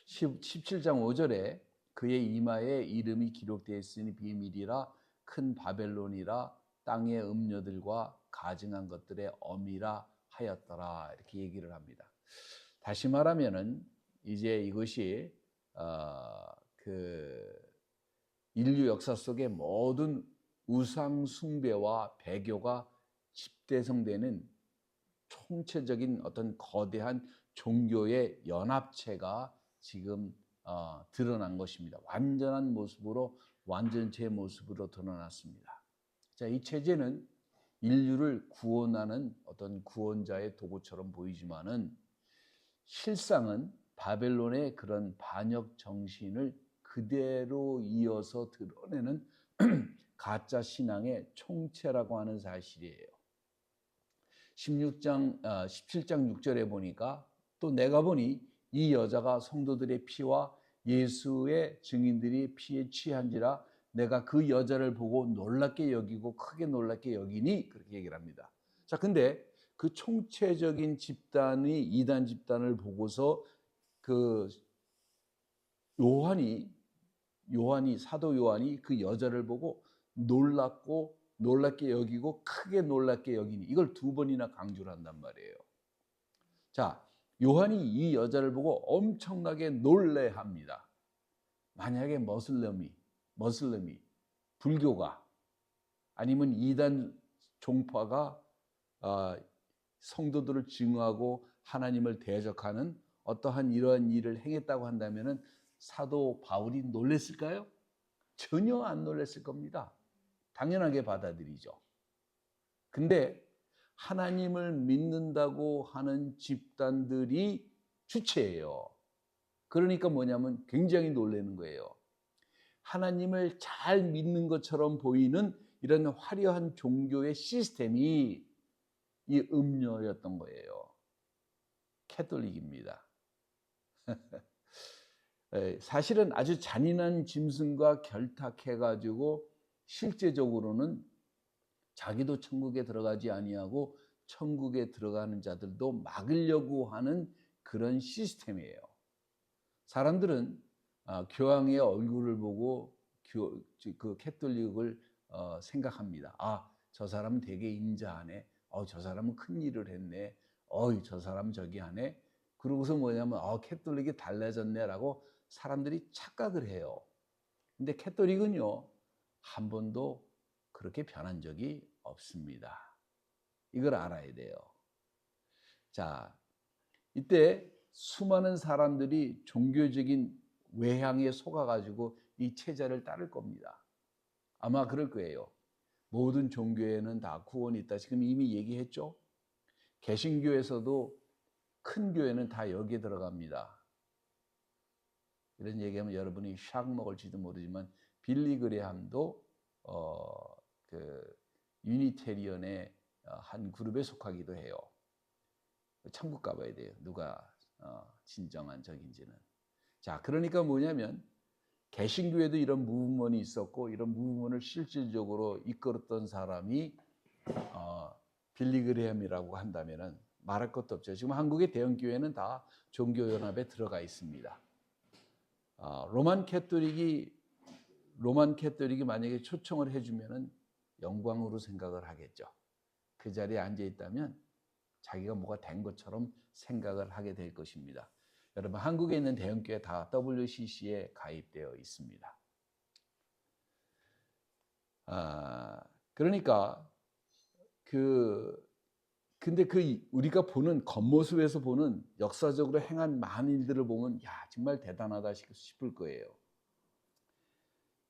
17장 5절에 그의 이마에 이름이 기록되어 있으니 비밀이라 큰 바벨론이라 땅의 음료들과 가증한 것들의 어미라 하였더라, 이렇게 얘기를 합니다. 다시 말하면은 이제 이것이 인류 역사 속의 모든 우상 숭배와 배교가 집대성되는 총체적인 어떤 거대한 종교의 연합체가 지금 드러난 것입니다. 완전한 모습으로, 완전체의 모습으로 드러났습니다. 자, 이 체제는 인류를 구원하는 어떤 구원자의 도구처럼 보이지만은 실상은 바벨론의 그런 반역 정신을 그대로 이어서 드러내는 가짜 신앙의 총체라고 하는 사실이에요. 17장 6절에 보니까 또 내가 보니 이 여자가 성도들의 피와 예수의 증인들이 피에 취한지라 내가 그 여자를 보고 놀랍게 여기고 크게 놀랍게 여기니, 그렇게 얘기를 합니다. 자, 근데 그 총체적인 집단이 이단 집단을 보고서 그 사도 요한이 그 여자를 보고 놀랍게 여기고 크게 놀랍게 여기니, 이걸 두 번이나 강조를 한단 말이에요. 자, 요한이 이 여자를 보고 엄청나게 놀래합니다. 만약에 머슬럼이 불교가 아니면 이단 종파가 성도들을 증오하고 하나님을 대적하는 어떠한 이러한 일을 행했다고 한다면은 사도 바울이 놀랬을까요? 전혀 안 놀랬을 겁니다. 당연하게 받아들이죠. 근데 하나님을 믿는다고 하는 집단들이 주체예요. 그러니까 뭐냐면 굉장히 놀라는 거예요. 하나님을 잘 믿는 것처럼 보이는 이런 화려한 종교의 시스템이 이 음료였던 거예요. 캐톨릭입니다. 사실은 아주 잔인한 짐승과 결탁해가지고 실제적으로는 자기도 천국에 들어가지 아니하고 천국에 들어가는 자들도 막으려고 하는 그런 시스템이에요. 사람들은 교황의 얼굴을 보고 그 캐톨릭을 생각합니다. 저 사람은 되게 인자하네. 저 사람은 큰 일을 했네. 저 사람은 저기 하네. 그러고서 뭐냐면 캐톨릭이 달라졌네라고 사람들이 착각을 해요. 근데 캐톨릭은요, 한 번도 그렇게 변한 적이 없습니다. 이걸 알아야 돼요. 자, 이때 수많은 사람들이 종교적인 외향에 속아가지고 이 체제를 따를 겁니다. 아마 그럴 거예요. 모든 종교에는 다 구원이 있다. 지금 이미 얘기했죠? 개신교에서도 큰 교회는 다 여기에 들어갑니다. 이런 얘기하면 여러분이 샥 먹을지도 모르지만 빌리 그레함도 유니테리언의 한 그룹에 속하기도 해요. 천국 가봐야 돼요. 누가 진정한 적인지는. 자, 그러니까 뭐냐면 개신교에도 이런 무브먼이 있었고 이런 무브먼을 실질적으로 이끌었던 사람이 빌리 그레함이라고 한다면은 말할 것도 없죠. 지금 한국의 대형 교회는 다 종교연합에 들어가 있습니다. 로만 캐톨릭이 만약에 초청을 해주면은 영광으로 생각을 하겠죠. 그 자리에 앉아 있다면 자기가 뭐가 된 것처럼 생각을 하게 될 것입니다. 여러분, 한국에 있는 대형 교회 다 WCC에 가입되어 있습니다. 그러니까 근데 우리가 보는 겉모습에서 보는 역사적으로 행한 많은 일들을 보면 정말 대단하다 싶을 거예요.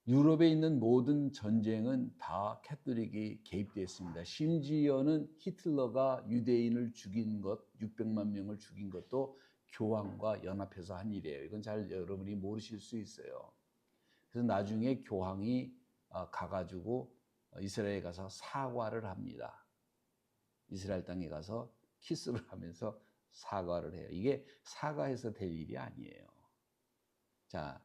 유럽에 있는 모든 전쟁은 다 캐톨릭이 개입되었습니다. 심지어는 히틀러가 유대인을 죽인 것, 600만 명을 죽인 것도 교황과 연합해서 한 일이에요. 이건 잘 여러분이 모르실 수 있어요. 그래서 나중에 교황이 가가지고 이스라엘에 가서 사과를 합니다. 이스라엘 땅에 가서 키스를 하면서 사과를 해요. 이게 사과해서 될 일이 아니에요. 자,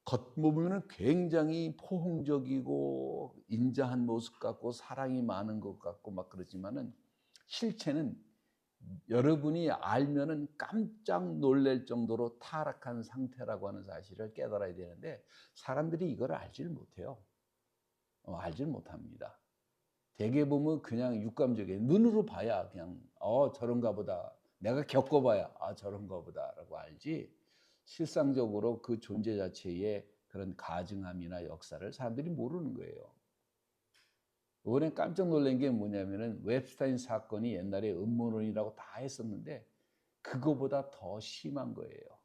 겉보면은 굉장히 포용적이고 인자한 모습 같고 사랑이 많은 것 같고 막 그러지만은 실체는 여러분이 알면은 깜짝 놀랄 정도로 타락한 상태라고 하는 사실을 깨달아야 되는데 사람들이 이걸 알지를 못해요. 알지를 못합니다. 대개 보면 그냥 육감적이에요. 눈으로 봐야 그냥 저런가 보다. 내가 겪어봐야 저런가 보다라고 알지. 실상적으로 그 존재 자체의 그런 가증함이나 역사를 사람들이 모르는 거예요. 이번에 깜짝 놀란 게 뭐냐면은 웹스타인 사건이 옛날에 음모론이라고 다 했었는데 그거보다 더 심한 거예요.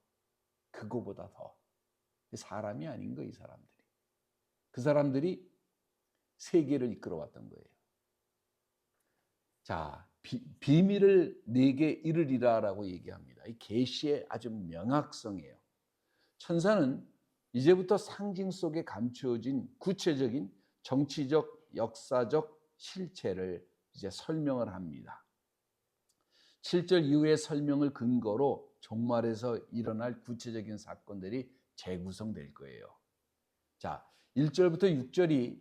그거보다 더. 사람이 아닌 거, 이 사람들이. 그 사람들이 세계를 이끌어왔던 거예요. 자, 비밀을 내게 이르리라라고 얘기합니다. 이 계시의 아주 명확성이에요. 천사는 이제부터 상징 속에 감추어진 구체적인 정치적, 역사적 실체를 이제 설명을 합니다. 7절 이후의 설명을 근거로 종말에서 일어날 구체적인 사건들이 재구성될 거예요. 자, 1절부터 6절이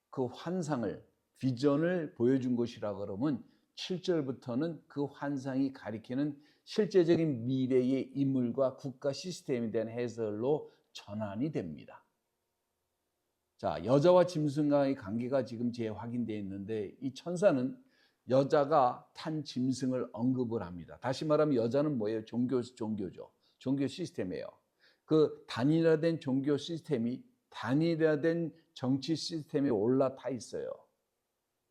그 환상을, 비전을 보여준 것이라 그러면 7절부터는 그 환상이 가리키는 실제적인 미래의 인물과 국가 시스템에 대한 해설로 전환이 됩니다. 자, 여자와 짐승과의 관계가 지금 재확인되어 있는데 이 천사는 여자가 탄 짐승을 언급을 합니다. 다시 말하면 여자는 뭐예요? 종교죠. 종교 시스템이에요. 그 단일화된 종교 시스템이 단일화된 정치 시스템에 올라타 있어요.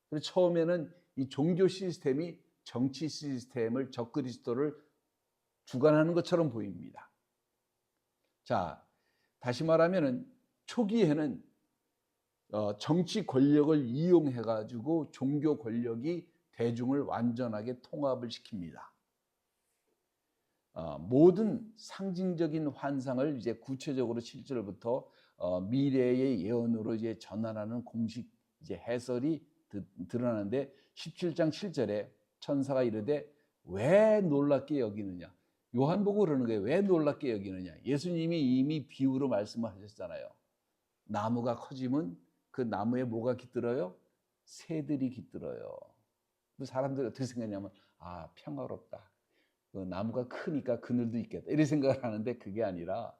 그래서 처음에는 이 종교 시스템이 정치 시스템을 적그리스도를 주관하는 것처럼 보입니다. 자, 다시 말하면은 초기에는 정치 권력을 이용해 가지고 종교 권력이 대중을 완전하게 통합을 시킵니다. 모든 상징적인 환상을 이제 구체적으로 7절부터 미래의 예언으로 이제 전환하는 공식 이제 해설이 드러나는데 17장 7절에 천사가 이르되 왜 놀랍게 여기느냐? 요한복음 그러는 거예요. 왜 놀랍게 여기느냐? 예수님이 이미 비유로 말씀을 하셨잖아요. 나무가 커지면 그 나무에 뭐가 깃들어요? 새들이 깃들어요. 사람들이 어떻게 생각하냐면 평화롭다. 그 나무가 크니까 그늘도 있겠다. 이런 생각을 하는데 그게 아니라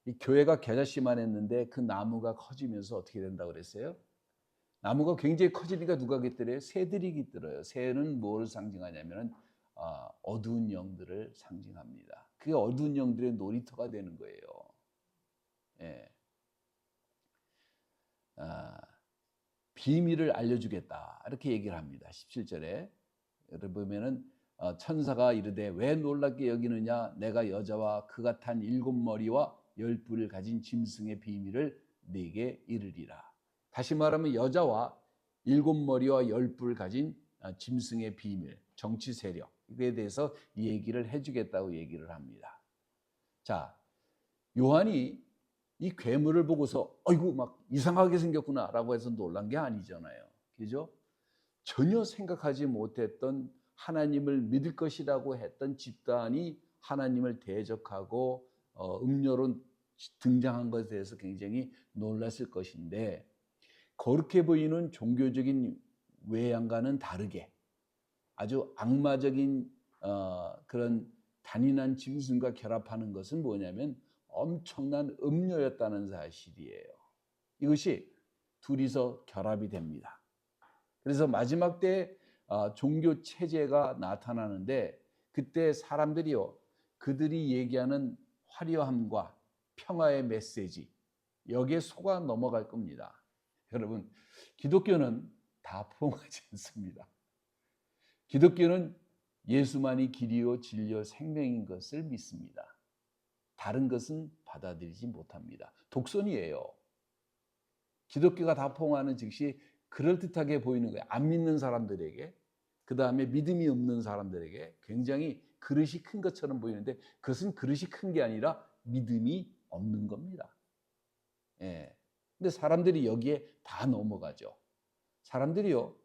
이 교회가 겨자씨만했는데 그 나무가 커지면서 어떻게 된다고 그랬어요? 나무가 굉장히 커지니까 누가 깃들어요? 새들이 깃들어요. 새는 뭐를 상징하냐면 어두운 영들을 상징합니다. 그게 어두운 영들의 놀이터가 되는 거예요. 예. 비밀을 알려주겠다 이렇게 얘기를 합니다. 17절에 여기 보면은 천사가 이르되 왜 놀랍게 여기느냐? 내가 여자와 그가 탄 7머리와 10뿔을 가진 짐승의 비밀을 네게 이르리라. 다시 말하면 여자와 7머리와 10뿔을 가진 짐승의 비밀, 정치 세력 이에 대해서 이 얘기를 해주겠다고 얘기를 합니다. 자, 요한이 이 괴물을 보고서 아이고 막 이상하게 생겼구나라고 해서 놀란 게 아니잖아요. 그죠? 전혀 생각하지 못했던 하나님을 믿을 것이라고 했던 집단이 하나님을 대적하고 음료로 등장한 것에 대해서 굉장히 놀랐을 것인데 그렇게 보이는 종교적인 외양과는 다르게 아주 악마적인 그런 단인한 짐승과 결합하는 것은 뭐냐면 엄청난 음료였다는 사실이에요. 이것이 둘이서 결합이 됩니다. 그래서 마지막 때 종교 체제가 나타나는데 그때 사람들이요 그들이 얘기하는 화려함과 평화의 메시지 여기에 속아 넘어갈 겁니다. 여러분 기독교는 다 포용하지 않습니다. 기독교는 예수만이 길이요 진리요 생명인 것을 믿습니다. 다른 것은 받아들이지 못합니다. 독선이에요. 기독교가 다 포용하는 즉시 그럴듯하게 보이는 거예요. 안 믿는 사람들에게, 그 다음에 믿음이 없는 사람들에게 굉장히 그릇이 큰 것처럼 보이는데 그것은 그릇이 큰 게 아니라 믿음이 없는 겁니다. 예. 근데 사람들이 여기에 다 넘어가죠. 사람들이요,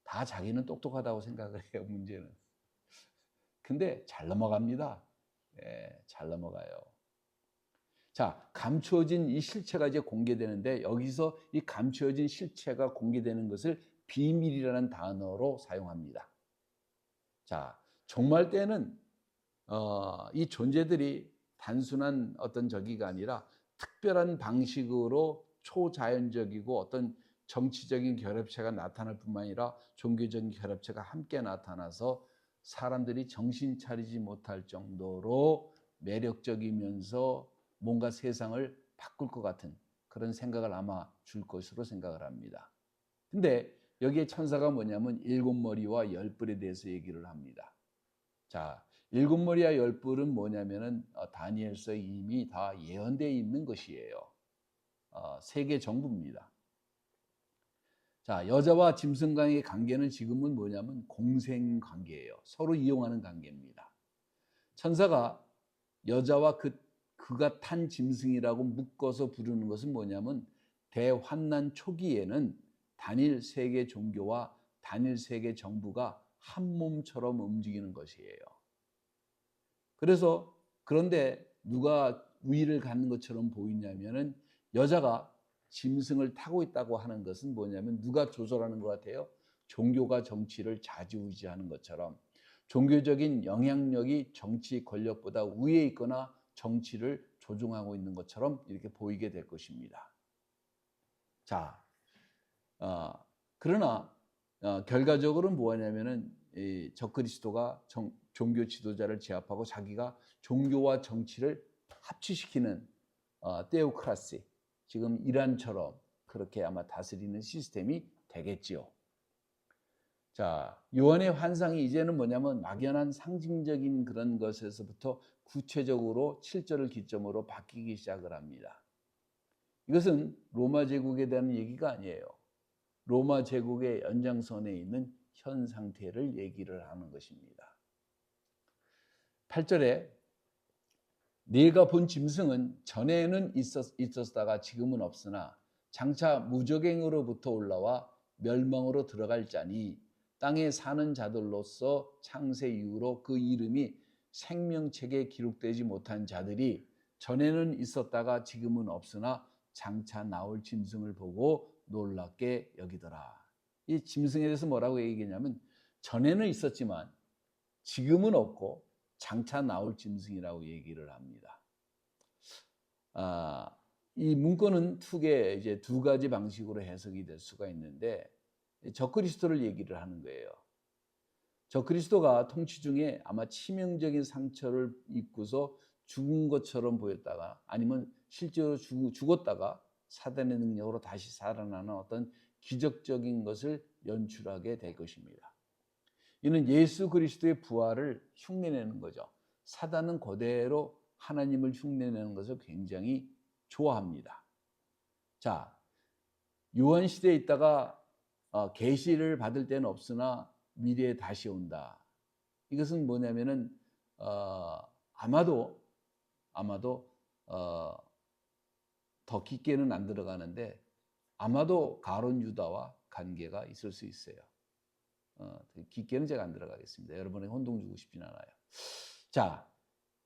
다 자기는 똑똑하다고 생각을 해요, 문제는. 근데 잘 넘어갑니다. 예, 잘 넘어가요. 자, 감추어진 이 실체가 이제 공개되는데 여기서 이 감추어진 실체가 공개되는 것을 비밀이라는 단어로 사용합니다. 자, 종말 때는 이 존재들이 단순한 어떤 저기가 아니라 특별한 방식으로 초자연적이고 어떤 정치적인 결합체가 나타날 뿐만 아니라 종교적인 결합체가 함께 나타나서 사람들이 정신 차리지 못할 정도로 매력적이면서 뭔가 세상을 바꿀 것 같은 그런 생각을 아마 줄 것으로 생각을 합니다. 근데 여기에 천사가 뭐냐면 7머리와 10뿔에 대해서 얘기를 합니다. 자, 7머리와 10뿔은 뭐냐면은 다니엘서에 이미 다 예언되어 있는 것이에요. 세계 정부입니다. 자, 여자와 짐승과의 관계는 지금은 뭐냐면 공생 관계예요. 서로 이용하는 관계입니다. 천사가 여자와 그가 탄 짐승이라고 묶어서 부르는 것은 뭐냐면 대환난 초기에는 단일 세계 종교와 단일 세계 정부가 한 몸처럼 움직이는 것이에요. 그래서 그런데 누가 우위를 갖는 것처럼 보이냐면은 여자가 짐승을 타고 있다고 하는 것은 뭐냐면 누가 조절하는 것 같아요? 종교가 정치를 좌지우지하는 것처럼 종교적인 영향력이 정치 권력보다 위에 있거나 정치를 조종하고 있는 것처럼 이렇게 보이게 될 것입니다. 자, 그러나 결과적으로는 뭐냐면은 적그리스도가 종교 지도자를 제압하고 자기가 종교와 정치를 합치시키는 테오크라시, 지금 이란처럼 그렇게 아마 다스리는 시스템이 되겠지요. 자, 요한의 환상이 이제는 뭐냐면 막연한 상징적인 그런 것에서부터 구체적으로 7절을 기점으로 바뀌기 시작을 합니다. 이것은 로마 제국에 대한 얘기가 아니에요. 로마 제국의 연장선에 있는 현 상태를 얘기를 하는 것입니다. 8절에 네가 본 짐승은 전에는 있었다가 지금은 없으나 장차 무적행으로부터 올라와 멸망으로 들어갈 자니 땅에 사는 자들로서 창세 이후로 그 이름이 생명책에 기록되지 못한 자들이 전에는 있었다가 지금은 없으나 장차 나올 짐승을 보고 놀랍게 여기더라. 이 짐승에 대해서 뭐라고 얘기했냐면 전에는 있었지만 지금은 없고 장차 나올 짐승이라고 얘기를 합니다. 이 문구는 이제 두 가지 방식으로 해석이 될 수가 있는데 적그리스도를 얘기를 하는 거예요. 적그리스도가 통치 중에 아마 치명적인 상처를 입고서 죽은 것처럼 보였다가 아니면 실제로 죽었다가 사단의 능력으로 다시 살아나는 어떤 기적적인 것을 연출하게 될 것입니다. 이는 예수 그리스도의 부활을 흉내내는 거죠. 사단은 그대로 하나님을 흉내내는 것을 굉장히 좋아합니다. 자, 요한 시대에 있다가 계시를 받을 때는 없으나 미래에 다시 온다. 이것은 뭐냐면은 아마도 더 깊게는 안 들어가는데 아마도 가룟 유다와 관계가 있을 수 있어요. 깊게는 제가 안 들어가겠습니다. 여러분에게 혼동 주고 싶진 않아요. 자,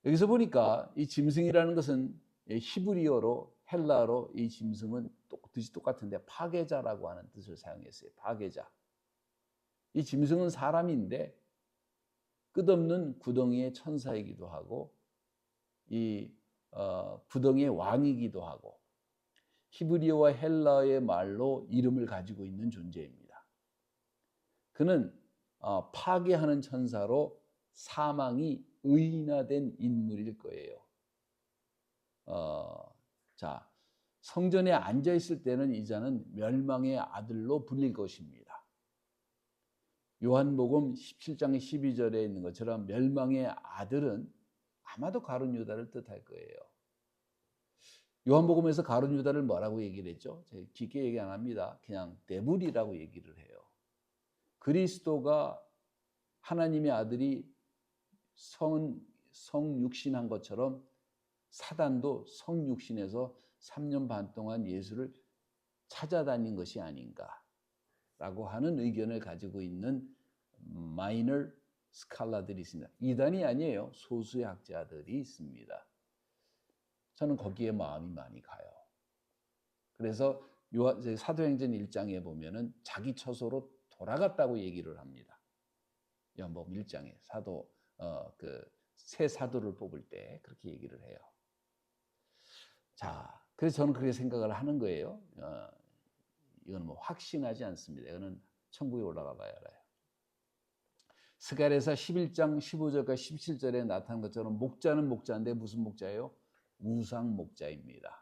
여기서 보니까 이 짐승이라는 것은 히브리어로 헬라어로 이 짐승은 뜻이 똑같은데 파괴자라고 하는 뜻을 사용했어요. 파괴자. 이 짐승은 사람인데 끝없는 구덩이의 천사이기도 하고 이 구덩이의 왕이기도 하고 히브리어와 헬라어의 말로 이름을 가지고 있는 존재입니다. 그는 파괴하는 천사로 사망이 의인화된 인물일 거예요. 자, 성전에 앉아 있을 때는 이 자는 멸망의 아들로 불릴 것입니다. 요한복음 17장 12절에 있는 것처럼 멸망의 아들은 아마도 가룟 유다를 뜻할 거예요. 요한복음에서 가룟 유다를 뭐라고 얘기를 했죠? 제가 깊게 얘기 안 합니다. 그냥 데블이라고 얘기를 해요. 그리스도가 하나님의 아들이 성육신한 것처럼 사단도 성육신해서 3년 반 동안 예수를 찾아다닌 것이 아닌가라고 하는 의견을 가지고 있는 마이너 스칼라들이 있습니다. 이단이 아니에요. 소수의 학자들이 있습니다. 저는 거기에 마음이 많이 가요. 그래서 사도행전 1장에 보면은 자기 처소로 돌아갔다고 얘기를 합니다. 요한복음 1장에 사도 그 새 사도를 뽑을 때 그렇게 얘기를 해요. 자, 그래서 저는 그렇게 생각을 하는 거예요. 이건 뭐 확신하지 않습니다. 이거는 천국에 올라가 봐야 알아요. 스가랴서 11장 15절과 17절에 나타난 것처럼 목자는 목자인데 무슨 목자예요? 우상 목자입니다.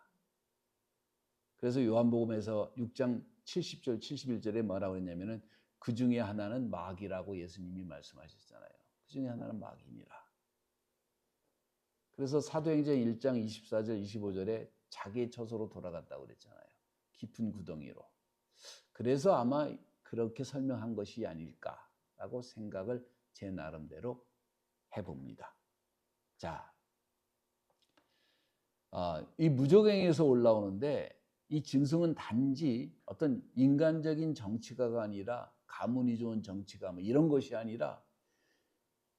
그래서 요한복음에서 6장 70절 71절에 뭐라고 했냐면은 그 중에 하나는 마귀라고 예수님이 말씀하셨잖아요. 그 중에 하나는 마귀니라. 그래서 사도행전 1장 24절 25절에 자기의 처소로 돌아갔다고 그랬잖아요. 깊은 구덩이로. 그래서 아마 그렇게 설명한 것이 아닐까라고 생각을 제 나름대로 해봅니다. 자, 이 무적행에서 올라오는데 이 짐승은 단지 어떤 인간적인 정치가가 아니라 가문이 좋은 정치가 뭐 이런 것이 아니라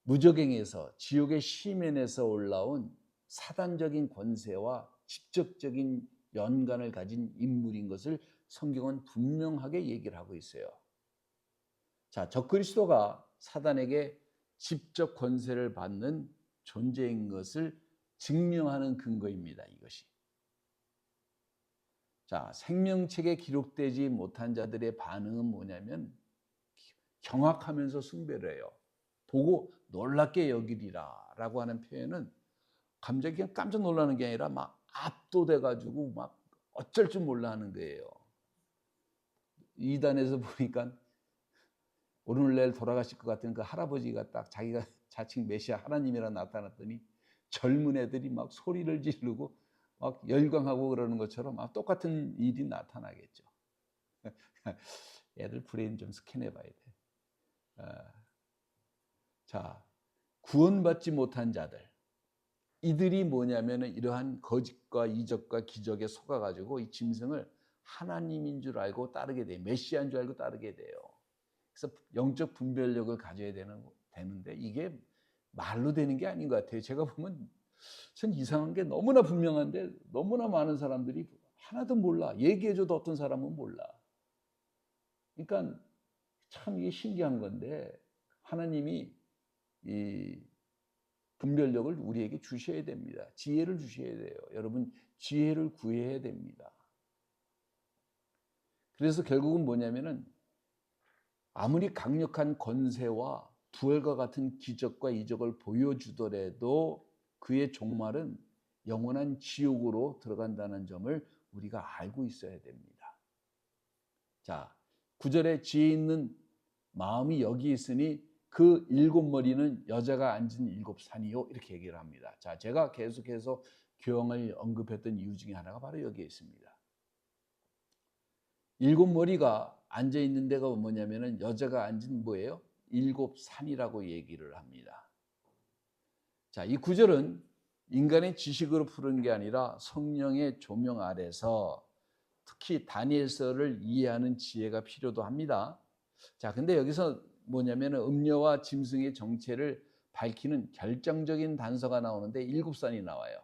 무적행에서 지옥의 시면에서 올라온 사단적인 권세와 직접적인 연관을 가진 인물인 것을 성경은 분명하게 얘기를 하고 있어요. 자, 적그리스도가 사단에게 직접 권세를 받는 존재인 것을 증명하는 근거입니다. 이것이. 자, 생명책에 기록되지 못한 자들의 반응은 뭐냐면 경악하면서 숭배를 해요. 보고 놀랍게 여기리라 라고 하는 표현은 갑자기 그냥 깜짝 놀라는 게 아니라 막 압도돼가지고 막 어쩔 줄 몰라 하는 거예요. 이단에서 보니까 오늘날 돌아가실 것 같은 그 할아버지가 딱 자기가 자칭 메시아 하나님이라 나타났더니 젊은 애들이 막 소리를 지르고 막 열광하고 그러는 것처럼 똑같은 일이 나타나겠죠. 애들 브레인 좀 스캔해 봐야 돼. 자, 구원받지 못한 자들. 이들이 뭐냐면은 이러한 거짓과 이적과 기적에 속아가지고 이 짐승을 하나님인 줄 알고 따르게 돼요. 메시아인 줄 알고 따르게 돼요. 그래서 영적 분별력을 가져야 되는데 이게 말로 되는 게 아닌 것 같아요. 제가 보면 전 이상한 게 너무나 분명한데 너무나 많은 사람들이 하나도 몰라. 얘기해줘도 어떤 사람은 몰라. 그러니까 참 이게 신기한 건데 하나님이 이 분별력을 우리에게 주셔야 됩니다. 지혜를 주셔야 돼요. 여러분 지혜를 구해야 됩니다. 그래서 결국은 뭐냐면은 아무리 강력한 권세와 부활과 같은 기적과 이적을 보여주더라도 그의 종말은 영원한 지옥으로 들어간다는 점을 우리가 알고 있어야 됩니다. 자, 9절에 지혜 있는 마음이 여기 있으니 그 7머리는 여자가 앉은 7산이요 이렇게 얘기를 합니다. 자, 제가 계속해서 교황을 언급했던 이유 중에 하나가 바로 여기에 있습니다. 7머리가 앉아 있는 데가 뭐냐면은 여자가 앉은 뭐예요? 7산이라고 얘기를 합니다. 자, 이 구절은 인간의 지식으로 푸는 게 아니라 성령의 조명 아래서 특히 다니엘서를 이해하는 지혜가 필요도 합니다. 자, 근데 여기서 뭐냐면은 음녀와 짐승의 정체를 밝히는 결정적인 단서가 나오는데 7산이 나와요.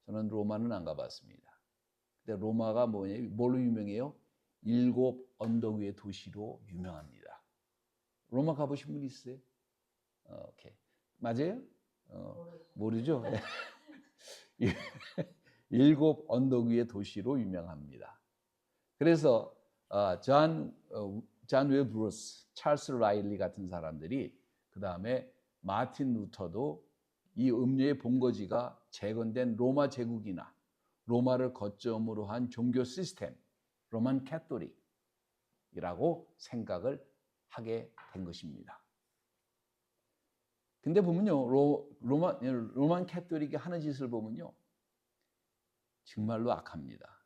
저는 로마는 안 가봤습니다. 근데 로마가 뭘로 유명해요? 7 언덕 위의 도시로 유명합니다. 로마 가보신 분 있어요? 오케이. 맞아요? 모르죠? 7 언덕 위의 도시로 유명합니다. 그래서 존 웨브루스, 찰스 라일리 같은 사람들이 그 다음에 마틴 루터도 이 음료의 본거지가 재건된 로마 제국이나 로마를 거점으로 한 종교 시스템, 로만 캐토릭이라고 생각을 하게 된 것입니다. 근데 보면요, 로만 캐토릭이 하는 짓을 보면요, 정말로 악합니다.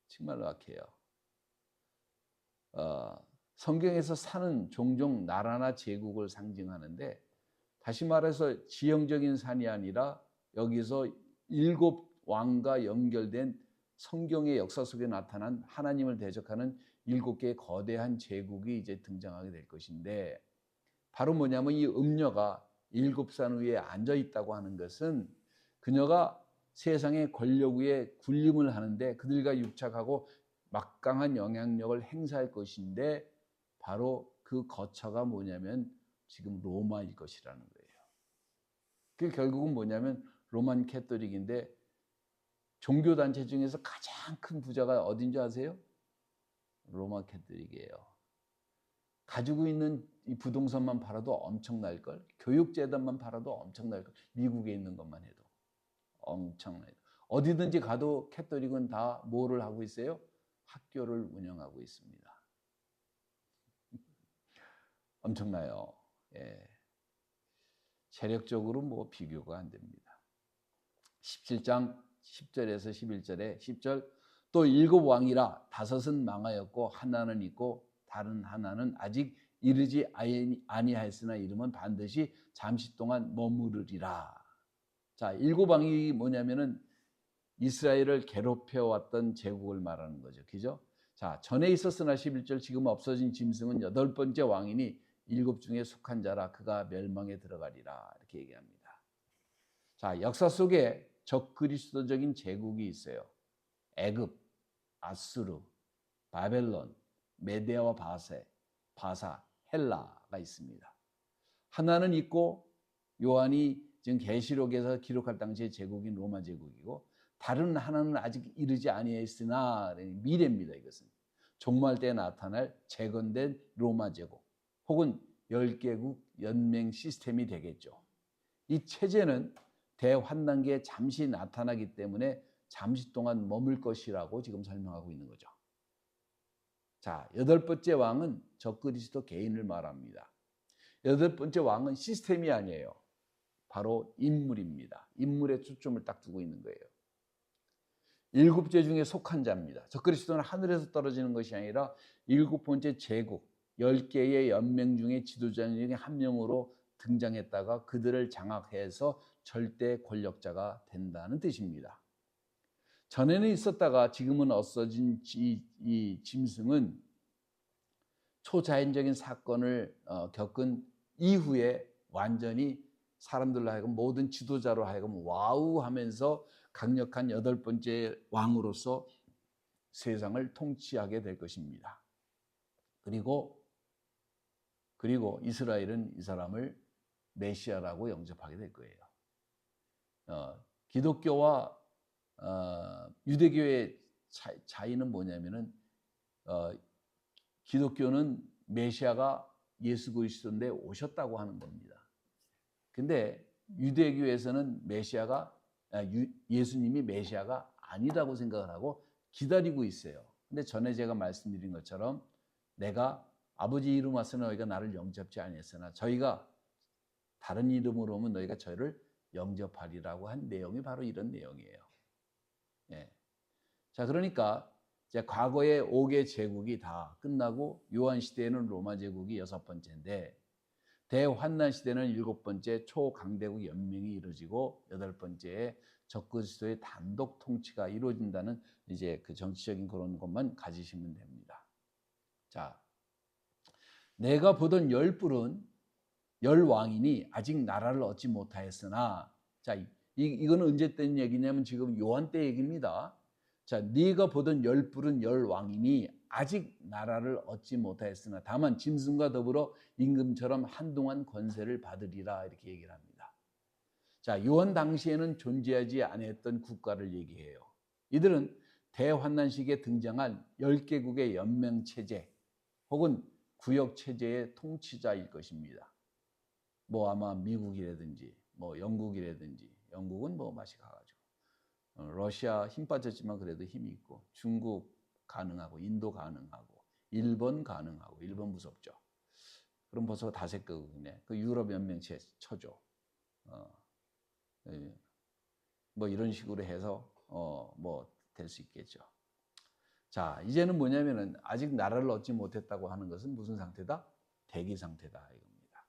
정말로 악해요. 성경에서 산은 종종 나라나 제국을 상징하는데 다시 말해서 지형적인 산이 아니라 여기서 7 왕과 연결된 성경의 역사 속에 나타난 하나님을 대적하는 7개의 거대한 제국이 이제 등장하게 될 것인데 바로 뭐냐면 이 음녀가 7산 위에 앉아 있다고 하는 것은 그녀가 세상의 권력 위에 군림을 하는데 그들과 유착하고 막강한 영향력을 행사할 것인데 바로 그 거처가 뭐냐면 지금 로마일 것이라는 거예요. 그 결국은 뭐냐면 로만 캐토릭인데 종교단체 중에서 가장 큰 부자가 어딘지 아세요? 로마 캐토릭이에요. 가지고 있는 이 부동산만 팔아도 엄청날걸. 교육재단만 팔아도 엄청날걸. 미국에 있는 것만 해도 엄청나요. 어디든지 가도 캐토릭은 다 뭐를 하고 있어요? 학교를 운영하고 있습니다. 엄청나요. 예. 체력적으로 뭐 비교가 안 됩니다. 17장 10절에서 11절에 10절 또 7왕이라 5은 망하였고 하나는 있고 다른 하나는 아직 이르지 아니하였으나 이름은 반드시 잠시 동안 머무르리라. 자, 7왕이 뭐냐면은 이스라엘을 괴롭혀왔던 제국을 말하는 거죠. 그죠? 자, 전에 있었으나 11절 지금 없어진 짐승은 8번째 왕이니 7 중에 속한 자라 그가 멸망에 들어가리라. 이렇게 얘기합니다. 자, 역사 속에 적그리스도적인 제국이 있어요. 애굽, 아수르, 바벨론, 메데아와 바사, 헬라가 있습니다. 하나는 있고 요한이 지금 계시록에서 기록할 당시의 제국인 로마 제국이고 다른 하나는 아직 이르지 아니했으나 미래입니다. 이것은 종말 때 나타날 재건된 로마 제국 혹은 10개국 연맹 시스템이 되겠죠. 이 체제는 대환난기에 잠시 나타나기 때문에 잠시 동안 머물 것이라고 지금 설명하고 있는 거죠. 자, 8번째 왕은 적그리스도 개인을 말합니다. 8번째 왕은 시스템이 아니에요. 바로 인물입니다. 인물에 초점을 딱 두고 있는 거예요. 7제 중에 속한 자입니다. 적그리스도는 하늘에서 떨어지는 것이 아니라 7번째 제국, 10개의 연맹 중에 지도자 중에 한 명으로 등장했다가 그들을 장악해서 절대 권력자가 된다는 뜻입니다. 전에는 있었다가 지금은 없어진 이 짐승은 초자연적인 사건을 겪은 이후에 완전히 사람들로 하여금 모든 지도자로 하여금 와우 하면서 강력한 8번째 왕으로서 세상을 통치하게 될 것입니다. 그리고 이스라엘은 이 사람을 메시아라고 영접하게 될 거예요. 기독교와 유대교의 차이는 뭐냐면은 기독교는 메시아가 예수 그리스도인데 오셨다고 하는 겁니다. 근데 유대교에서는 예수님이 메시아가 아니라고 생각을 하고 기다리고 있어요. 근데 전에 제가 말씀드린 것처럼 내가 아버지 이름 와서 너희가 나를 영접지 아니했으나 저희가 다른 이름으로 오면 너희가 저를 영접하리라고 한 내용이 바로 이런 내용이에요. 예. 자, 그러니까 이제 과거의 5개 제국이 다 끝나고 요한 시대에는 로마 제국이 6번째인데 대환난 시대는 7번째 초강대국 연맹이 이루어지고 8번째에 적그리스도의 단독 통치가 이루어진다는 이제 그 정치적인 그런 것만 가지시면 됩니다. 자, 내가 보던 10뿔은 10왕이니 아직 나라를 얻지 못하였으나 자, 이거는 언제 때 얘기냐면 지금 요한 때 얘기입니다. 자, 네가 보던 10뿔은 10왕이니 아직 나라를 얻지 못하였으나 다만 짐승과 더불어 임금처럼 한동안 권세를 받으리라 이렇게 얘기를 합니다. 자, 요한 당시에는 존재하지 않았던 국가를 얘기해요. 이들은 대환난 시기에 등장한 10개국의 연맹 체제 혹은 구역 체제의 통치자일 것입니다. 뭐 아마 미국이라든지 뭐 영국이라든지 영국은 뭐 맛이 가가지고 러시아 힘 빠졌지만 그래도 힘이 있고 중국 가능하고 인도 가능하고 일본 가능하고 일본 무섭죠. 그럼 벌써 5개국이네. 그 유럽 연맹체 쳐줘. 뭐 이런 식으로 해서 뭐 될 수 있겠죠. 자, 이제는 뭐냐면은 아직 나라를 얻지 못했다고 하는 것은 무슨 상태다? 대기 상태다 이겁니다.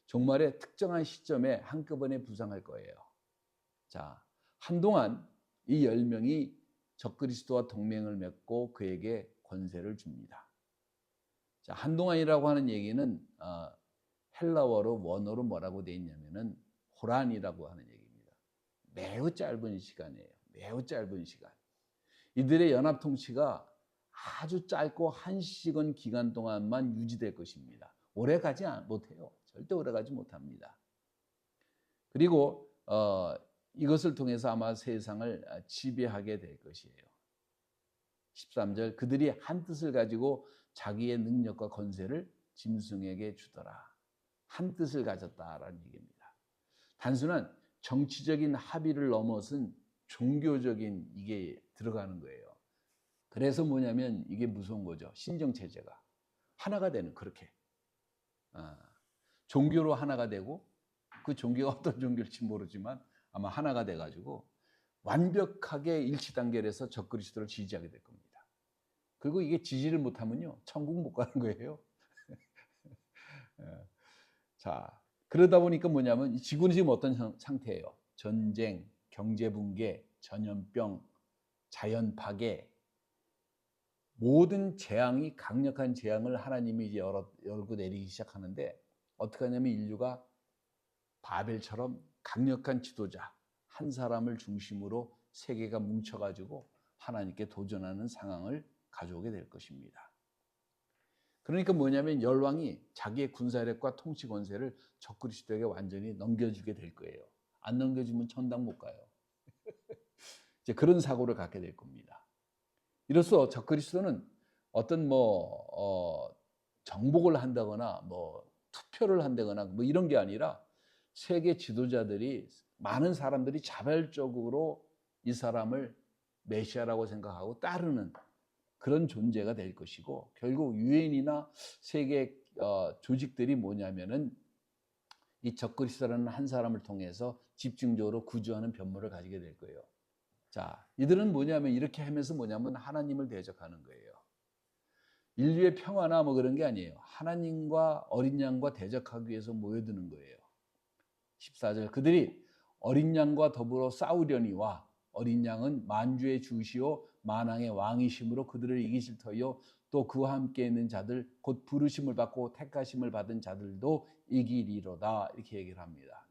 종말의 특정한 시점에 한꺼번에 부상할 거예요. 자, 한동안 이 10명이 적그리스도와 동맹을 맺고 그에게 권세를 줍니다. 자, 한동안이라고 하는 얘기는 헬라어로 원어로 뭐라고 되어 있냐면은 호란이라고 하는 얘기입니다. 매우 짧은 시간이에요. 매우 짧은 시간. 이들의 연합 통치가 아주 짧고 한시간 기간 동안만 유지될 것입니다. 오래 가지 못해요. 절대 오래 가지 못합니다. 그리고 이것을 통해서 아마 세상을 지배하게 될 것이에요. 13절 그들이 한 뜻을 가지고 자기의 능력과 권세를 짐승에게 주더라. 한 뜻을 가졌다라는 얘기입니다. 단순한 정치적인 합의를 넘어선 종교적인 이게 들어가는 거예요. 그래서 뭐냐면 이게 무서운 거죠. 신정체제가 하나가 되는 그렇게 종교로 하나가 되고 그 종교가 어떤 종교일지 모르지만 아마 하나가 돼가지고 완벽하게 일치단결해서 적그리스도를 지지하게 될 겁니다. 그리고 이게 지지를 못하면요 천국 못 가는 거예요. 자, 그러다 보니까 뭐냐면 지구는 지금 어떤 상태예요? 전쟁, 경제붕괴, 전염병, 자연 파괴, 모든 재앙이 강력한 재앙을 하나님이 이제 열고 내리기 시작하는데 어떻게 하냐면 인류가 바벨처럼 강력한 지도자 한 사람을 중심으로 세계가 뭉쳐가지고 하나님께 도전하는 상황을 가져오게 될 것입니다. 그러니까 뭐냐면 열왕이 자기의 군사력과 통치 권세를 적그리스도에게 완전히 넘겨주게 될 거예요. 안 넘겨주면 천당 못 가요. 이제 그런 사고를 갖게 될 겁니다. 이로써 적그리스도는 어떤 정복을 한다거나 투표를 한다거나 이런 게 아니라 세계 지도자들이 많은 사람들이 자발적으로 이 사람을 메시아라고 생각하고 따르는 그런 존재가 될 것이고 결국 유엔이나 세계 조직들이 뭐냐면은 이 적그리스도라는 한 사람을 통해서 집중적으로 구조하는 변모를 가지게 될 거예요. 자, 이들은 뭐냐면 이렇게 하면서 뭐냐면 하나님을 대적하는 거예요. 인류의 평화나 그런 게 아니에요. 하나님과 어린 양과 대적하기 위해서 모여드는 거예요. 14절 그들이 어린 양과 더불어 싸우려니와 어린 양은 만주의 주시오 만왕의 왕이심으로 그들을 이기실 터이요 또 그와 함께 있는 자들 곧 부르심을 받고 택하심을 받은 자들도 이기리로다 이렇게 얘기를 합니다.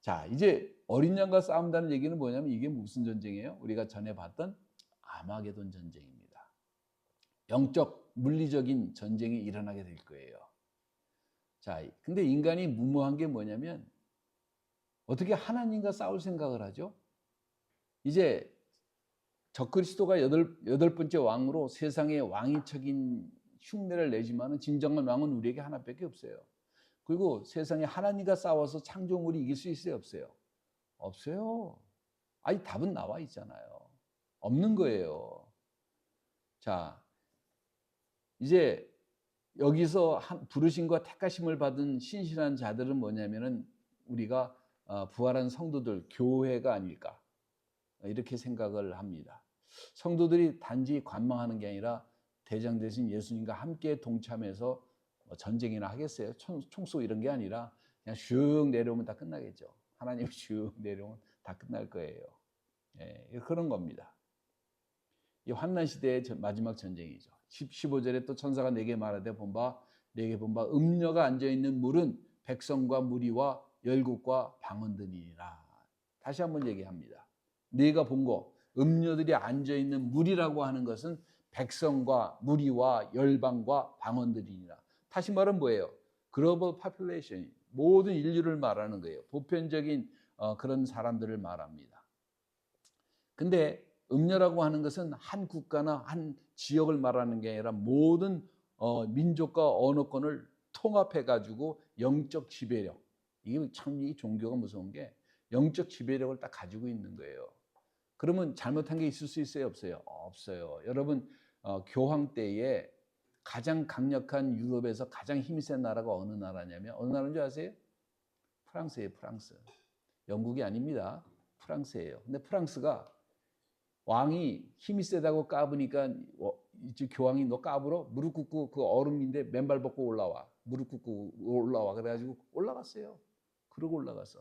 자, 이제 어린 양과 싸운다는 얘기는 뭐냐면 이게 무슨 전쟁이에요? 우리가 전에 봤던 아마게돈 전쟁입니다. 영적 물리적인 전쟁이 일어나게 될 거예요. 자, 근데 인간이 무모한 게 뭐냐면 어떻게 하나님과 싸울 생각을 하죠? 이제 적그리스도가 여덟 번째 왕으로 세상의 왕이적인 흉내를 내지만은 진정한 왕은 우리에게 하나밖에 없어요. 그리고 세상에 하나님과 싸워서 창조물이 이길 수 있어요, 없어요? 없어요. 아니 답은 나와 있잖아요. 없는 거예요. 자, 이제 여기서 부르심과 택하심을 받은 신실한 자들은 뭐냐면은 우리가 부활한 성도들, 교회가 아닐까 이렇게 생각을 합니다. 성도들이 단지 관망하는 게 아니라 대장 되신 예수님과 함께 동참해서 전쟁이나 하겠어요? 총 쏘고 이런 게 아니라 그냥 슉 내려오면 다 끝나겠죠. 하나님 슉 내려오면 다 끝날 거예요. 예, 그런 겁니다. 이 환난 시대의 마지막 전쟁이죠. 15절에 또 천사가 내게 말하되 내게 본바 음녀가 앉아있는 물은 백성과 무리와 열국과 방언들이니라. 다시 한번 얘기합니다. 내가 본 거 음녀들이 앉아있는 물이라고 하는 것은 백성과 무리와 열방과 방언들이니라. 다시 말은 뭐예요? 글로벌 파퓰레이션, 모든 인류를 말하는 거예요. 보편적인 그런 사람들을 말합니다. 근데 음녀라고 하는 것은 한 국가나 한 지역을 말하는 게 아니라 모든 민족과 언어권을 통합해가지고 영적 지배력, 이게 참 이 종교가 무서운 게 영적 지배력을 딱 가지고 있는 거예요. 그러면 잘못한 게 있을 수 있어요, 없어요? 없어요. 여러분 교황 때에 가장 강력한 유럽에서 가장 힘이 센 나라가 어느 나라냐면 어느 나라인 줄 아세요? 프랑스예요, 프랑스. 영국이 아닙니다. 프랑스예요. 근데 프랑스가 왕이 힘이 세다고 까부니까 이제 교황이 너 까불어? 무릎 꿇고 그 얼음인데 맨발 벗고 올라와. 무릎 꿇고 올라와. 그래가지고 올라갔어요. 그러고 올라갔어.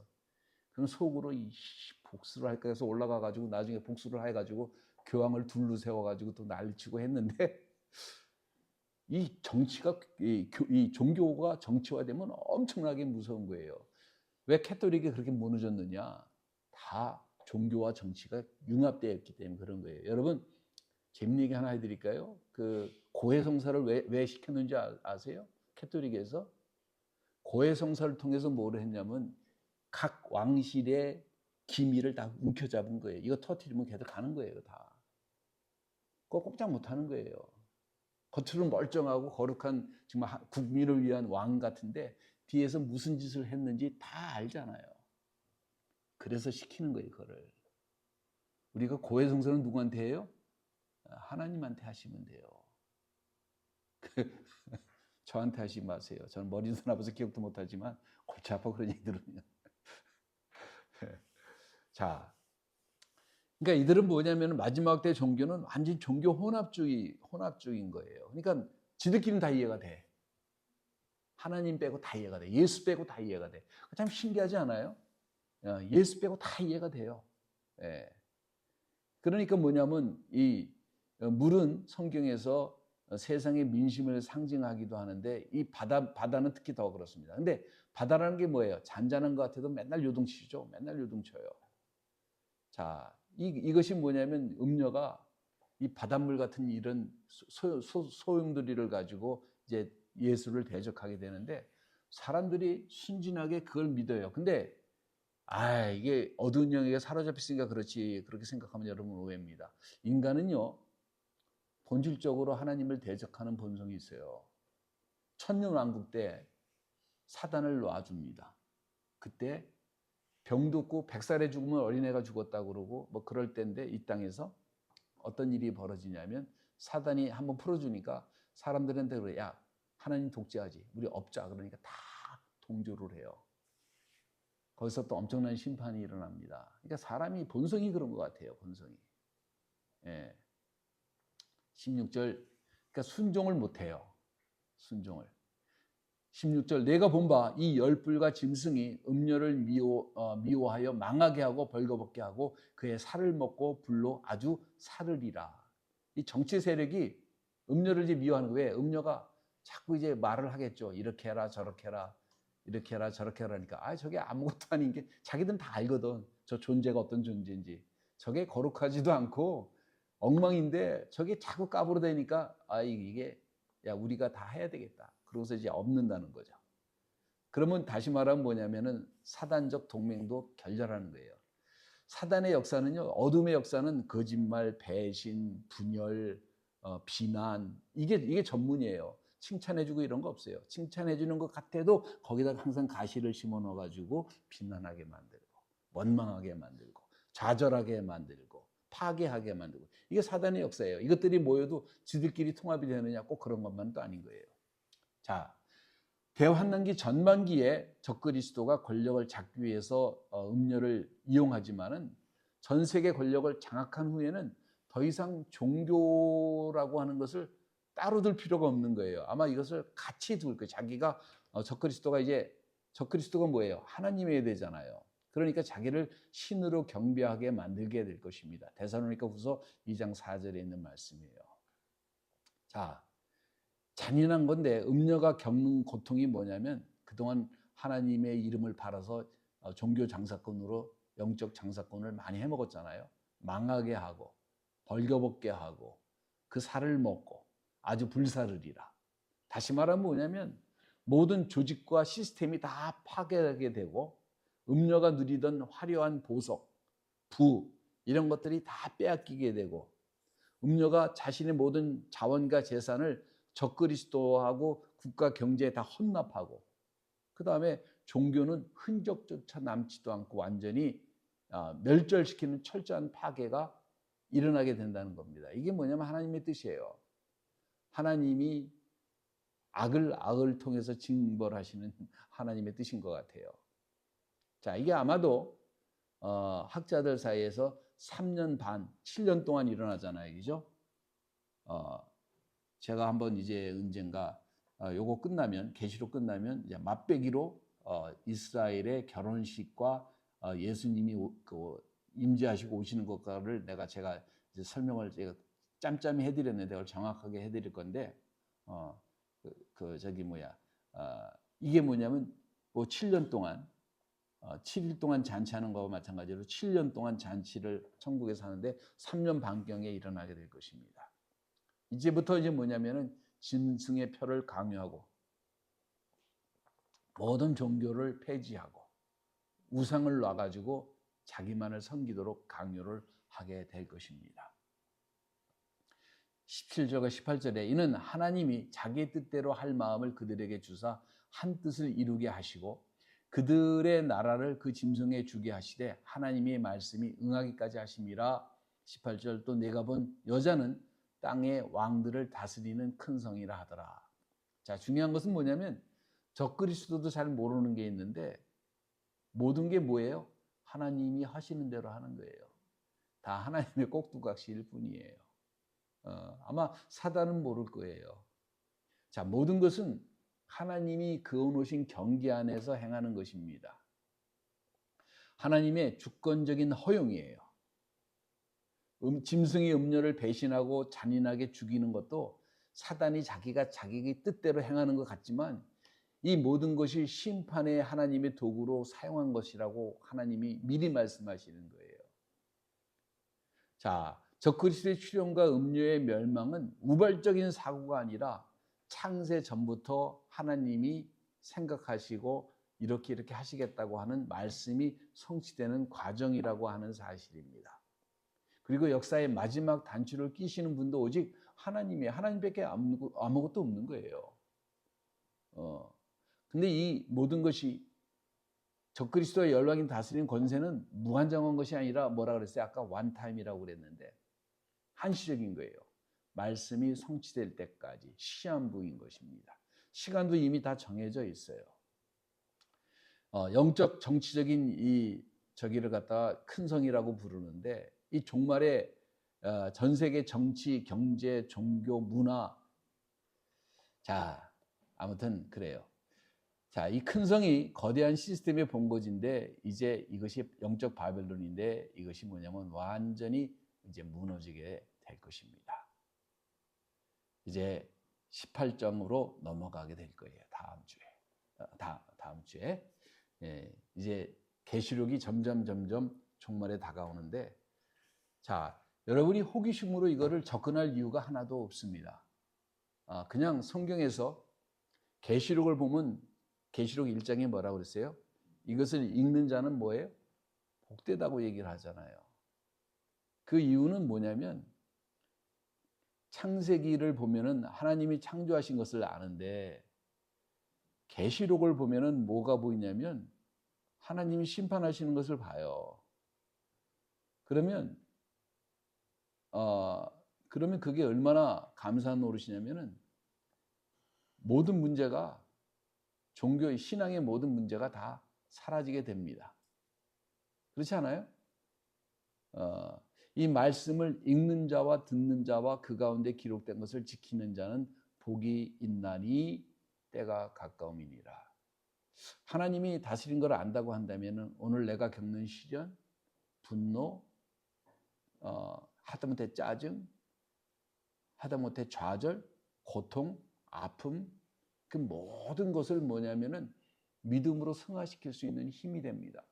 그럼 속으로 복수를 할까 해서 올라가가지고 나중에 복수를 해가지고 교황을 둘러 세워가지고 또 난리치고 했는데 이 정치가 이 종교가 정치화되면 엄청나게 무서운 거예요. 왜 캐톨릭이 그렇게 무너졌느냐? 다 종교와 정치가 융합되어 있기 때문에 그런 거예요. 여러분 재밌는 얘기 하나 해드릴까요? 그 고해성사를 왜 시켰는지 아세요? 캐톨릭에서 고해성사를 통해서 뭐를 했냐면 각 왕실의 기밀을 다 움켜잡은 거예요. 이거 터뜨리면 걔들 가는 거예요, 다. 그거 꼼짝 못 하는 거예요. 겉으로는 멀쩡하고 거룩한 정말 국민을 위한 왕 같은데 뒤에서 무슨 짓을 했는지 다 알잖아요. 그래서 시키는 거예요, 그거를. 우리가 고해성사는 누구한테 해요? 하나님한테 하시면 돼요. 저한테 하지 마세요. 저는 머리도 나빠서 기억도 못하지만 골치 아파 그런 얘기 들으면. 자, 그러니까 이들은 뭐냐면 마지막 때 종교는 완전 종교 혼합주의인 거예요. 그러니까 지들끼리는 다 이해가 돼. 하나님 빼고 다 이해가 돼. 예수 빼고 다 이해가 돼. 참 신기하지 않아요? 예수 빼고 다 이해가 돼요. 예. 그러니까 뭐냐면 이 물은 성경에서 세상의 민심을 상징하기도 하는데 이 바다는 특히 더 그렇습니다. 근데 바다라는 게 뭐예요? 잔잔한 것 같아도 맨날 요동치죠. 맨날 요동쳐요. 자, 이것이 뭐냐면 음녀가 이 바닷물 같은 이런 소용돌이를 가지고 이제 예수를 대적하게 되는데 사람들이 순진하게 그걸 믿어요. 근데 이게 어두운 영역에 사로잡혔으니까 그렇지 그렇게 생각하면 여러분 오해입니다. 인간은요 본질적으로 하나님을 대적하는 본성이 있어요. 천년왕국 때 사단을 놔줍니다. 그때 병도 없고 100살에 죽으면 어린애가 죽었다고 그러고 뭐 그럴 때인데 이 땅에서 어떤 일이 벌어지냐면 사단이 한번 풀어주니까 사람들한테 그래, 야 하나님 독재하지 우리 없자. 그러니까 다 동조를 해요. 거기서 또 엄청난 심판이 일어납니다. 그러니까 사람이 본성이 그런 것 같아요. 본성이. 예. 16절 그러니까 순종을 못해요. 순종을. 16절 내가 본 바 이 열불과 짐승이 음녀를 미워하여 망하게 하고 벌거벗게 하고 그의 살을 먹고 불로 아주 사르리라. 이 정치 세력이 음녀를 이제 미워하는 거예요. 왜? 음녀가 자꾸 이제 말을 하겠죠. 이렇게 해라 저렇게 해라 이렇게 해라 저렇게 해라니까 저게 아무것도 아닌 게 자기들은 다 알거든. 저 존재가 어떤 존재인지. 저게 거룩하지도 않고 엉망인데 저게 자꾸 까불어대니까 이게 야 우리가 다 해야 되겠다. 그러고서 이제 없는다는 거죠. 그러면 다시 말하면 뭐냐면은 사단적 동맹도 결렬하는 거예요. 사단의 역사는요, 어둠의 역사는 거짓말, 배신, 분열, 비난 이게 전문이에요. 칭찬해주고 이런 거 없어요. 칭찬해주는 것 같아도 거기다 항상 가시를 심어 넣어가지고 비난하게 만들고 원망하게 만들고 좌절하게 만들고 파괴하게 만들고 이게 사단의 역사예요. 이것들이 모여도 지들끼리 통합이 되느냐 꼭 그런 것만도 아닌 거예요. 자, 대환난기 전반기에 적그리스도가 권력을 잡기 위해서 음녀를 이용하지만은 전 세계 권력을 장악한 후에는 더 이상 종교라고 하는 것을 따로 둘 필요가 없는 거예요. 아마 이것을 같이 둘 거예요. 자기가 적그리스도가 뭐예요? 하나님이어야 되잖아요. 그러니까 자기를 신으로 경배하게 만들게 될 것입니다. 데살로니가후서 2장 4절에 있는 말씀이에요. 자, 잔인한 건데 음녀가 겪는 고통이 뭐냐면 그동안 하나님의 이름을 팔아서 종교 장사꾼으로 영적 장사꾼을 많이 해먹었잖아요. 망하게 하고 벌거벗게 하고 그 살을 먹고 아주 불사르리라. 다시 말하면 뭐냐면 모든 조직과 시스템이 다 파괴하게 되고 음녀가 누리던 화려한 보석, 부 이런 것들이 다 빼앗기게 되고 음녀가 자신의 모든 자원과 재산을 적그리스도하고 국가 경제에 다 헌납하고 그 다음에 종교는 흔적조차 남지도 않고 완전히 멸절시키는 철저한 파괴가 일어나게 된다는 겁니다. 이게 뭐냐면 하나님의 뜻이에요. 하나님이 악을 통해서 징벌하시는 하나님의 뜻인 것 같아요. 자, 이게 아마도 학자들 사이에서 3년 반, 7년 동안 일어나잖아요. 그죠? 제가 한번 이제 언젠가 요거 끝나면 계시록 끝나면 이제 맛배기로 이스라엘의 결혼식과 예수님이 임재하시고 오시는 것과를 제가 이제 설명을 제가 짬짬이 해드렸는데 그걸 정확하게 해드릴 건데 이게 뭐냐면 뭐 7년 동안 7일 동안 잔치하는 거와 마찬가지로 7년 동안 잔치를 천국에서 하는데 3년 반경에 일어나게 될 것입니다. 이제부터 이제 뭐냐면은 짐승의 표를 강요하고 모든 종교를 폐지하고 우상을 놔가지고 자기만을 섬기도록 강요를 하게 될 것입니다. 17절과 18절에 이는 하나님이 자기의 뜻대로 할 마음을 그들에게 주사 한 뜻을 이루게 하시고 그들의 나라를 그 짐승에 주게 하시되 하나님의 말씀이 응하기까지 하심이라. 18절 또 내가 본 여자는 땅의 왕들을 다스리는 큰 성이라 하더라. 자, 중요한 것은 뭐냐면 적그리스도도 잘 모르는 게 있는데 모든 게 뭐예요? 하나님이 하시는 대로 하는 거예요. 다 하나님의 꼭두각시일 뿐이에요. 아마 사단은 모를 거예요. 자, 모든 것은 하나님이 그어놓으신 경계 안에서 행하는 것입니다. 하나님의 주권적인 허용이에요. 짐승의 음료를 배신하고 잔인하게 죽이는 것도 사단이 자기가 자기 뜻대로 행하는 것 같지만 이 모든 것이 심판의 하나님의 도구로 사용한 것이라고 하나님이 미리 말씀하시는 거예요. 자, 적그리스도의 출현과 음료의 멸망은 우발적인 사고가 아니라 창세 전부터 하나님이 생각하시고 이렇게 하시겠다고 하는 말씀이 성취되는 과정이라고 하는 사실입니다. 그리고 역사의 마지막 단추를 끼시는 분도 오직 하나님밖에 아무것도 없는 거예요. 근데 이 모든 것이 적그리스도의 열왕인 다스리는 권세는 무한정한 것이 아니라 뭐라 그랬어요? 아까 원타임이라고 그랬는데 한시적인 거예요. 말씀이 성취될 때까지 시한부인 것입니다. 시간도 이미 다 정해져 있어요. 영적 정치적인 이 저기를 갖다가 큰 성이라고 부르는데 이 종말에 전 세계 정치, 경제, 종교, 문화, 자 아무튼 그래요. 자, 이 큰 성이 거대한 시스템의 본거지인데 이제 이것이 영적 바벨론인데 이것이 뭐냐면 완전히 이제 무너지게 될 것입니다. 이제 18장으로 넘어가게 될 거예요. 다음 주에. 예, 이제 계시록이 점점 종말에 다가오는데 자, 여러분이 호기심으로 이거를 접근할 이유가 하나도 없습니다. 그냥 성경에서 계시록을 보면 계시록 1장에 뭐라고 그랬어요? 이것을 읽는 자는 뭐예요? 복되다고 얘기를 하잖아요. 그 이유는 뭐냐면 창세기를 보면은 하나님이 창조하신 것을 아는데 계시록을 보면은 뭐가 보이냐면 하나님이 심판하시는 것을 봐요. 그러면 그게 얼마나 감사한 노릇이냐면은 모든 문제가 종교의 신앙의 모든 문제가 다 사라지게 됩니다. 그렇지 않아요? 이 말씀을 읽는 자와 듣는 자와 그 가운데 기록된 것을 지키는 자는 복이 있나니 때가 가까움이니라. 하나님이 다스린 걸 안다고 한다면 오늘 내가 겪는 시련, 분노, 하다못해 짜증, 하다못해 좌절, 고통, 아픔, 그 모든 것을 뭐냐면은 믿음으로 승화시킬 수 있는 힘이 됩니다.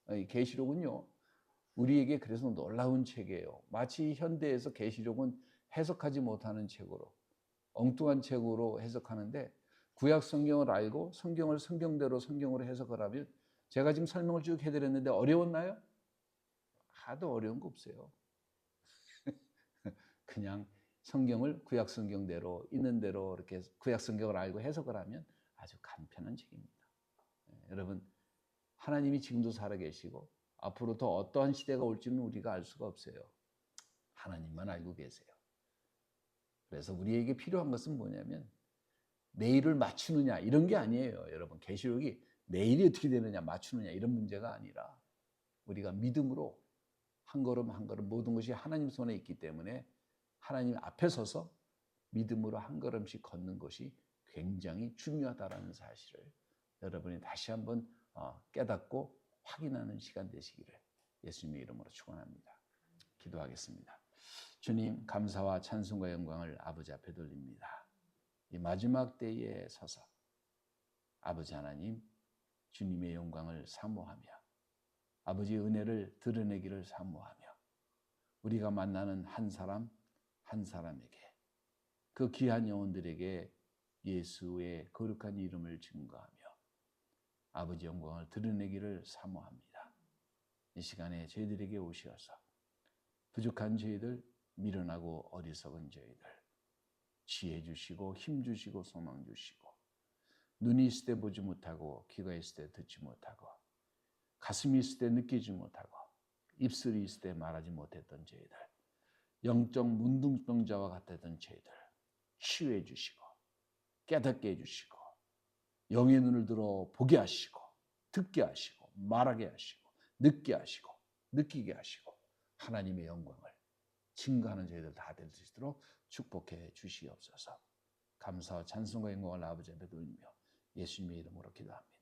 계시록은요, 우리에게 그래서 놀라운 책이에요. 마치 현대에서 계시록은 해석하지 못하는 책으로, 엉뚱한 책으로 해석하는데 구약 성경을 알고 성경을 성경대로 성경으로 해석을 하면 제가 지금 설명을 쭉 해드렸는데 어려웠나요? 하도 어려운 거 없어요. 그냥 성경을 구약 성경대로 있는 대로 이렇게 구약 성경을 알고 해석을 하면 아주 간편한 책입니다. 여러분, 하나님이 지금도 살아계시고 앞으로 더 어떠한 시대가 올지는 우리가 알 수가 없어요. 하나님만 알고 계세요. 그래서 우리에게 필요한 것은 뭐냐면 내일을 맞추느냐 이런 게 아니에요. 여러분, 계시록이 내일이 어떻게 되느냐 맞추느냐 이런 문제가 아니라 우리가 믿음으로 한 걸음 한 걸음 모든 것이 하나님 손에 있기 때문에 하나님 앞에 서서 믿음으로 한 걸음씩 걷는 것이 굉장히 중요하다는 사실을 여러분이 다시 한번 깨닫고 확인하는 시간 되시기를 예수님의 이름으로 축원합니다. 기도하겠습니다. 주님, 감사와 찬송과 영광을 아버지 앞에 돌립니다. 이 마지막 때에 서서 아버지 하나님 주님의 영광을 사모하며 아버지의 은혜를 드러내기를 사모하며 우리가 만나는 한 사람 한 사람에게 그 귀한 영혼들에게 예수의 거룩한 이름을 증거하며 아버지 영광을 드러내기를 사모합니다. 이 시간에 저희들에게 오시어서 부족한 저희들, 미련하고 어리석은 저희들 지혜 주시고 힘 주시고 소망 주시고 눈이 있을 때 보지 못하고 귀가 있을 때 듣지 못하고 가슴이 있을 때 느끼지 못하고 입술이 있을 때 말하지 못했던 저희들, 영적 문둥병자와 같았던 저희들 치유해 주시고 깨닫게 해주시고 영의 눈을 들어 보게 하시고 듣게 하시고 말하게 하시고 듣게 하시고 느끼게 하시고 하나님의 영광을 증거하는 저희들 다 될 수 있도록 축복해 주시옵소서. 감사와 찬송과 영광을 아버지 앞에 돌리며 예수님의 이름으로 기도합니다.